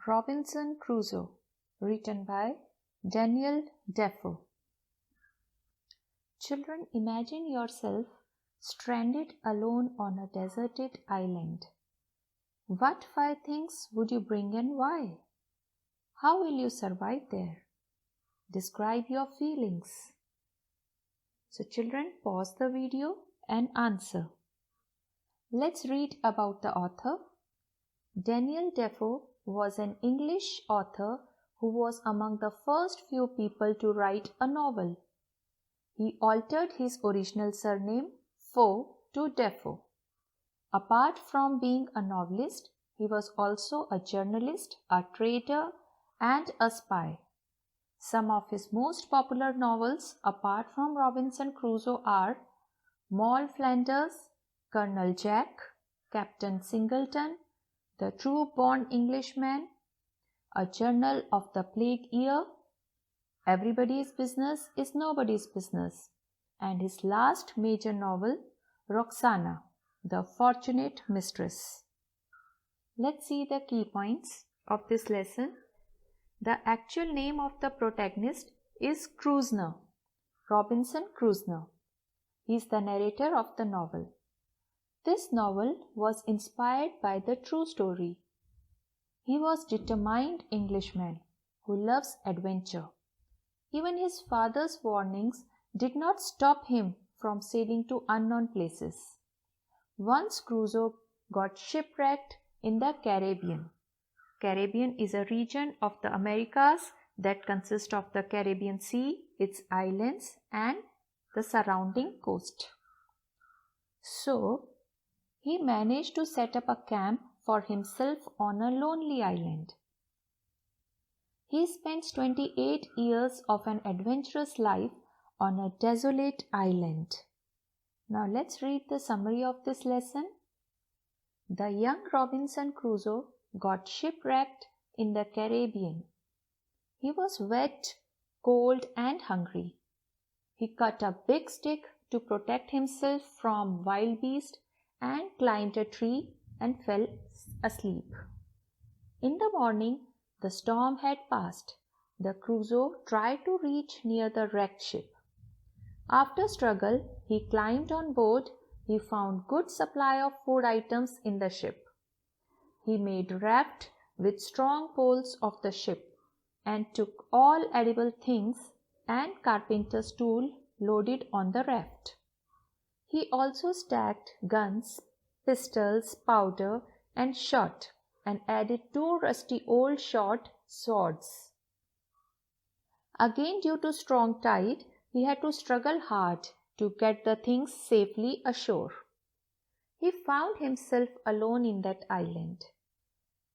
Robinson Crusoe, written by Daniel Defoe. Children, imagine yourself stranded alone on a deserted island. What 5 things would you bring and why? How will you survive there? Describe your feelings. So children, pause the video and answer. Let's read about the author. Daniel Defoe was an English author who was among the first few people to write a novel. He altered his original surname Foe to Defoe. Apart from being a novelist, he was also a journalist, a trader, and a spy. Some of his most popular novels, apart from Robinson Crusoe, are Moll Flanders, Colonel Jack, Captain Singleton, The True-Born Englishman, A Journal of the Plague Year, Everybody's Business is Nobody's Business, and his last major novel, Roxana, The Fortunate Mistress. Let's see the key points of this lesson. The actual name of the protagonist is Crusoe, Robinson Crusoe. He is the narrator of the novel. This novel was inspired by the true story. He was a determined Englishman who loves adventure. Even his father's warnings did not stop him from sailing to unknown places. Once Crusoe got shipwrecked in the Caribbean. Caribbean is a region of the Americas that consists of the Caribbean Sea, its islands, and the surrounding coast. So, he managed to set up a camp for himself on a lonely island. He spends 28 years of an adventurous life on a desolate island. Now let's read the summary of this lesson. The young Robinson Crusoe got shipwrecked in the Caribbean. He was wet, cold, and hungry. He cut a big stick to protect himself from wild beasts and climbed a tree and fell asleep. In the morning, the storm had passed. The Crusoe tried to reach near the wrecked ship. After struggle, he climbed on board. He found good supply of food items in the ship. He made raft with strong poles of the ship and took all edible things and carpenter's tool loaded on the raft. He also stacked guns, pistols, powder, and shot, and added 2 rusty old short swords. Again, due to strong tide, he had to struggle hard to get the things safely ashore. He found himself alone in that island.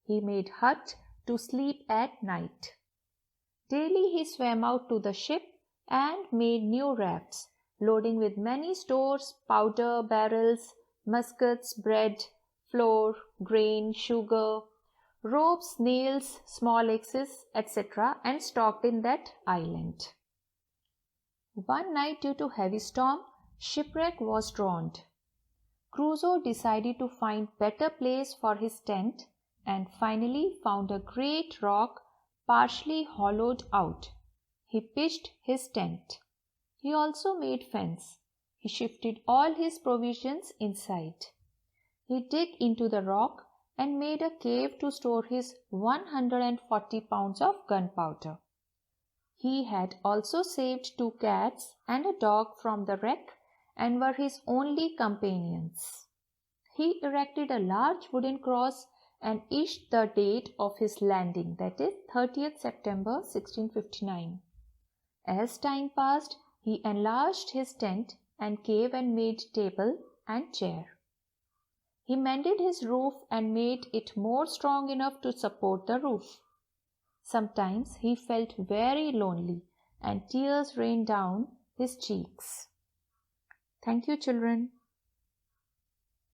He made hut to sleep at night. Daily he swam out to the ship and made new rafts, loading with many stores, powder, barrels, muskets, bread, flour, grain, sugar, ropes, nails, small axes, etc., and stocked in that island. One night, due to heavy storm, shipwreck was drowned. Crusoe decided to find better place for his tent and finally found a great rock partially hollowed out. He pitched his tent. He also made fence. He shifted all his provisions inside. He dug into the rock and made a cave to store his 140 pounds of gunpowder. He had also saved 2 cats and a dog from the wreck and were his only companions. He erected a large wooden cross and etched the date of his landing, that is 30th September 1659. As time passed, he enlarged his tent and cave and made table and chair. He mended his roof and made it more strong enough to support the roof. Sometimes he felt very lonely and tears rained down his cheeks. Thank you, children.